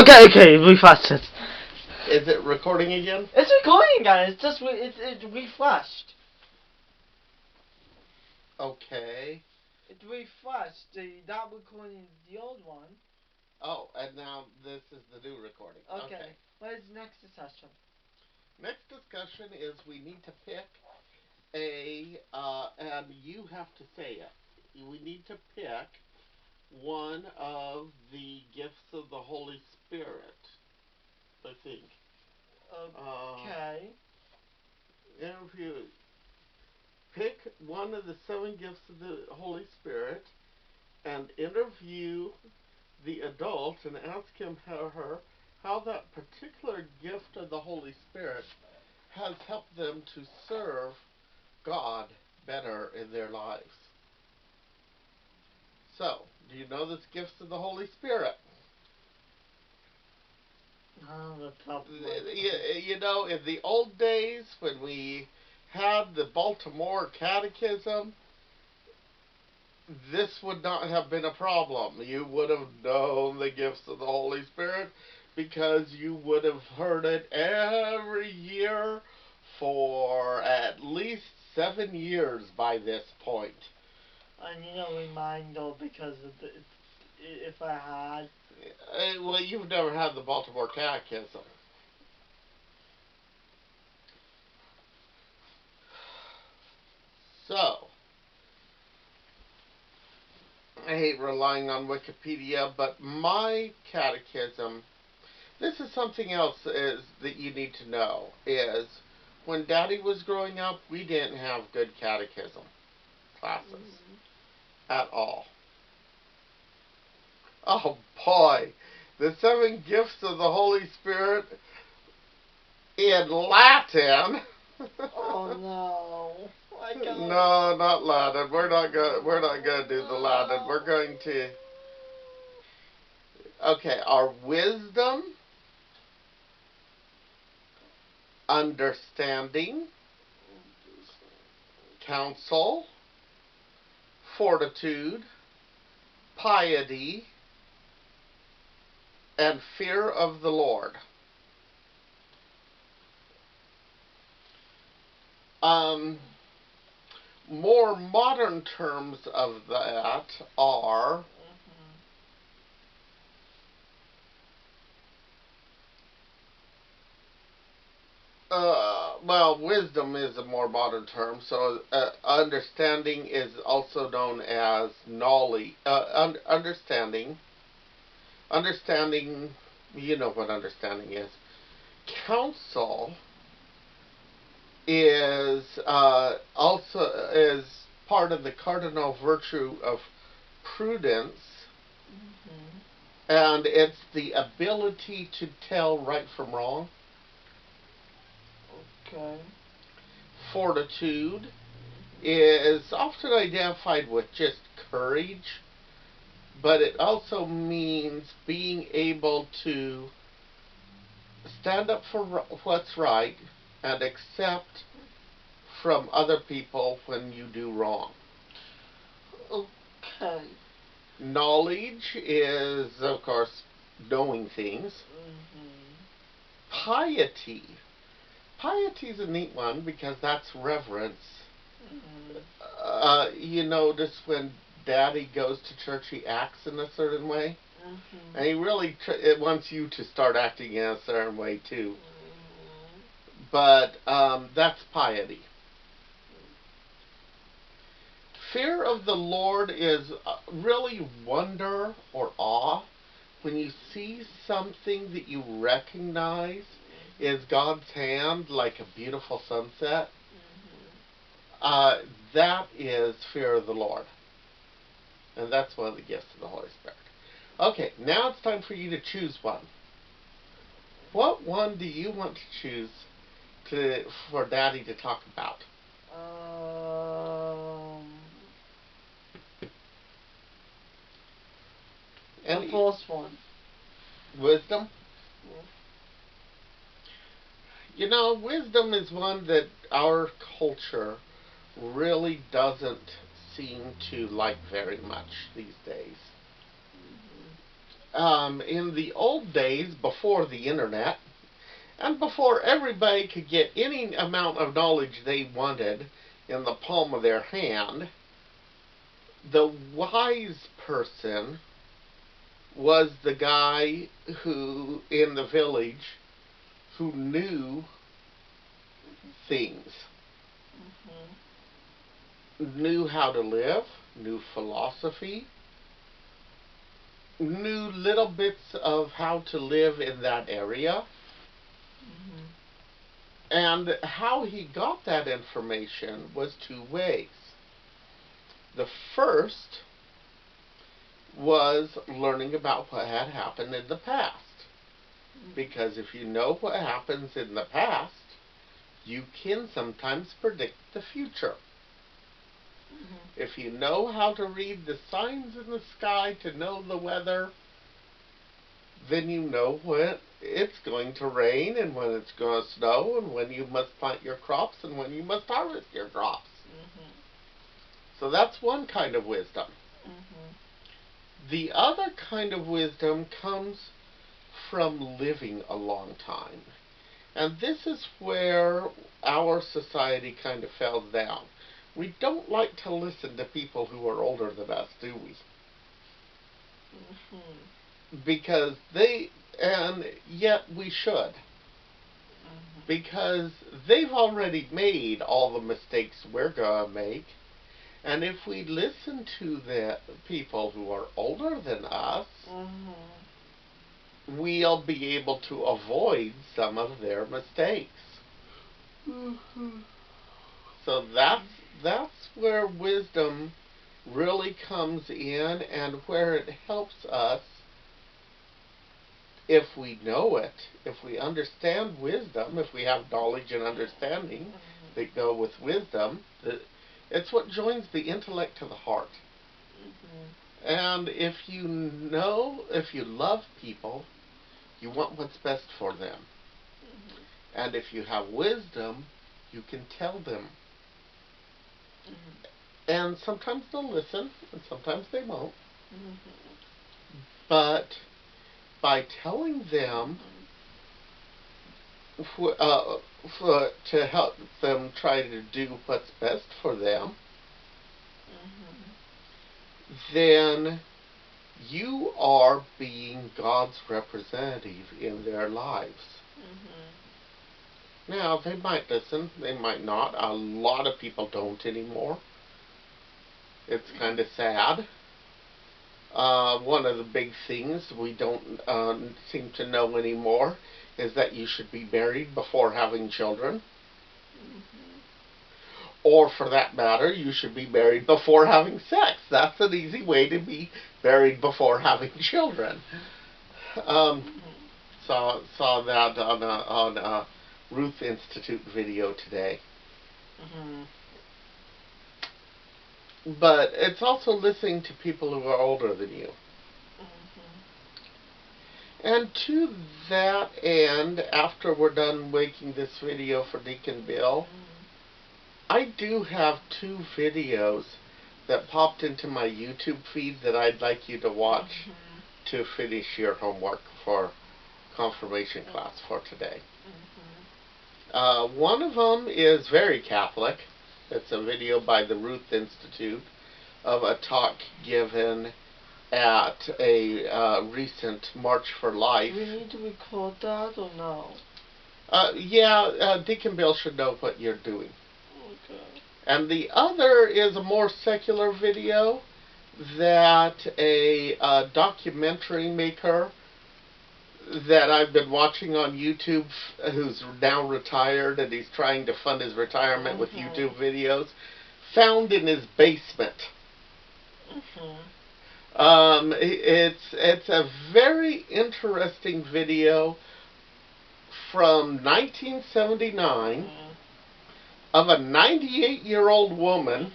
Okay, refresh it. Is it recording again? It's recording, guys. It's just it refreshed. Okay. It refreshed. That recording is the old one. Oh, and now this is the new recording. Okay. What is the next discussion? Next discussion is we need to pick and you have to say it. We need to pick one of the gifts of the Holy Spirit, I think. Okay. Pick one of the 7 gifts of the Holy Spirit and interview the adult and ask him or her how that particular gift of the Holy Spirit has helped them to serve God better in their lives. So, do you know this gifts of the Holy Spirit? You know, in the old days when we had the Baltimore Catechism, this would not have been a problem. You would have known the gifts of the Holy Spirit because you would have heard it every year for at least 7 years by this point. I need a reminder because if I had... Well, you've never had the Baltimore Catechism. So, I hate relying on Wikipedia, but my catechism, this is something else that you need to know, is when Daddy was growing up, we didn't have good catechism classes at all. Oh boy, the 7 gifts of the Holy Spirit in Latin. Oh no. No, not Latin. We're not gonna do the Latin. We're going to. Okay, our wisdom, understanding, counsel, fortitude, piety, and fear of the Lord. More modern terms of that are well, wisdom is a more modern term, so understanding is also known as knowledge. Understanding, you know what understanding is. Counsel is also is part of the cardinal virtue of prudence, and it's the ability to tell right from wrong. Okay. Fortitude is often identified with just courage, but it also means being able to stand up for what's right and accept from other people when you do wrong. Okay. Knowledge is, of course, knowing things. Piety. Piety is a neat one because that's reverence. You notice when Daddy goes to church, he acts in a certain way. And he really wants you to start acting in a certain way too. But that's piety. Fear of the Lord is really wonder or awe when you see something that you recognize is God's hand, like a beautiful sunset. That is fear of the Lord. And that's one of the gifts of the Holy Spirit. Okay, now it's time for you to choose one. What one do you want to choose for Daddy to talk about? The first one. Wisdom? You know, wisdom is one that our culture really doesn't seem to like very much these days. in the old days, before the internet, and before everybody could get any amount of knowledge they wanted in the palm of their hand, the wise person was the guy who, in the village, who knew things, knew how to live, knew philosophy, knew little bits of how to live in that area. And how he got that information was two ways. The first was learning about what had happened in the past. Because if you know what happens in the past, you can sometimes predict the future. If you know how to read the signs in the sky to know the weather, then you know when it's going to rain and when it's going to snow and when you must plant your crops and when you must harvest your crops. So that's one kind of wisdom. The other kind of wisdom comes from living a long time. And this is where our society kind of fell down. We don't like to listen to people who are older than us, do we? Because and yet we should. Because they've already made all the mistakes we're going to make. And if we listen to the people who are older than us, we'll be able to avoid some of their mistakes. So that's where wisdom really comes in, and where it helps us, if we know it, if we understand wisdom, if we have knowledge and understanding that go with wisdom, it's what joins the intellect to the heart. And if you love people, you want what's best for them. And if you have wisdom, you can tell them. And sometimes they'll listen, and sometimes they won't. But by telling them to help them try to do what's best for them, then you are being God's representative in their lives. Now, they might listen, they might not. A lot of people don't anymore. It's kind of sad. One of the big things we don't seem to know anymore is that you should be married before having children. Or, for that matter, you should be married before having sex. That's an easy way to be married before having children. Saw that on a Ruth Institute video today. But it's also listening to people who are older than you. And to that end, after we're done making this video for Deacon Bill, I do have 2 videos that popped into my YouTube feed that I'd like you to watch to finish your homework for confirmation class for today. One of them is very Catholic. It's a video by the Ruth Institute of a talk given at a recent March for Life. Do we need to record that or no? Yeah, Deacon Bill should know what you're doing. Okay. And the other is a more secular video that a documentary maker that I've been watching on YouTube, who's now retired and he's trying to fund his retirement with YouTube videos, found in his basement. It's a very interesting video from 1979 of a 98-year-old woman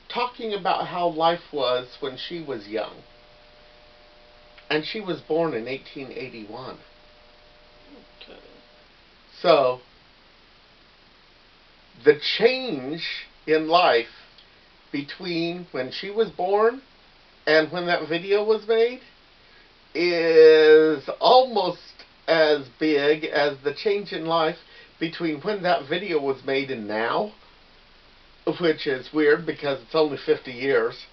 talking about how life was when she was young. And she was born in 1881. Okay. So, the change in life between when she was born and when that video was made is almost as big as the change in life between when that video was made and now, which is weird because it's only 50 years.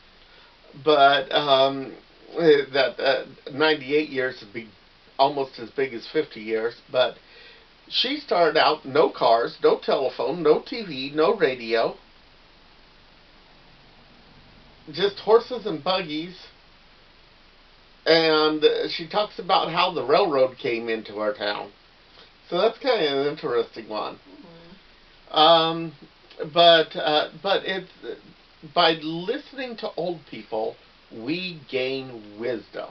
But that 98 years would be almost as big as 50 years. But she started out no cars, no telephone, no TV, no radio, just horses and buggies. And she talks about how the railroad came into our town. So that's kind of an interesting one. But it's by listening to old people, we gain wisdom.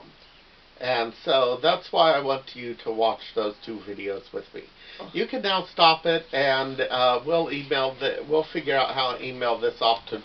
And so that's why I want you to watch those 2 videos with me. You can now stop it, and we'll figure out how to email this off to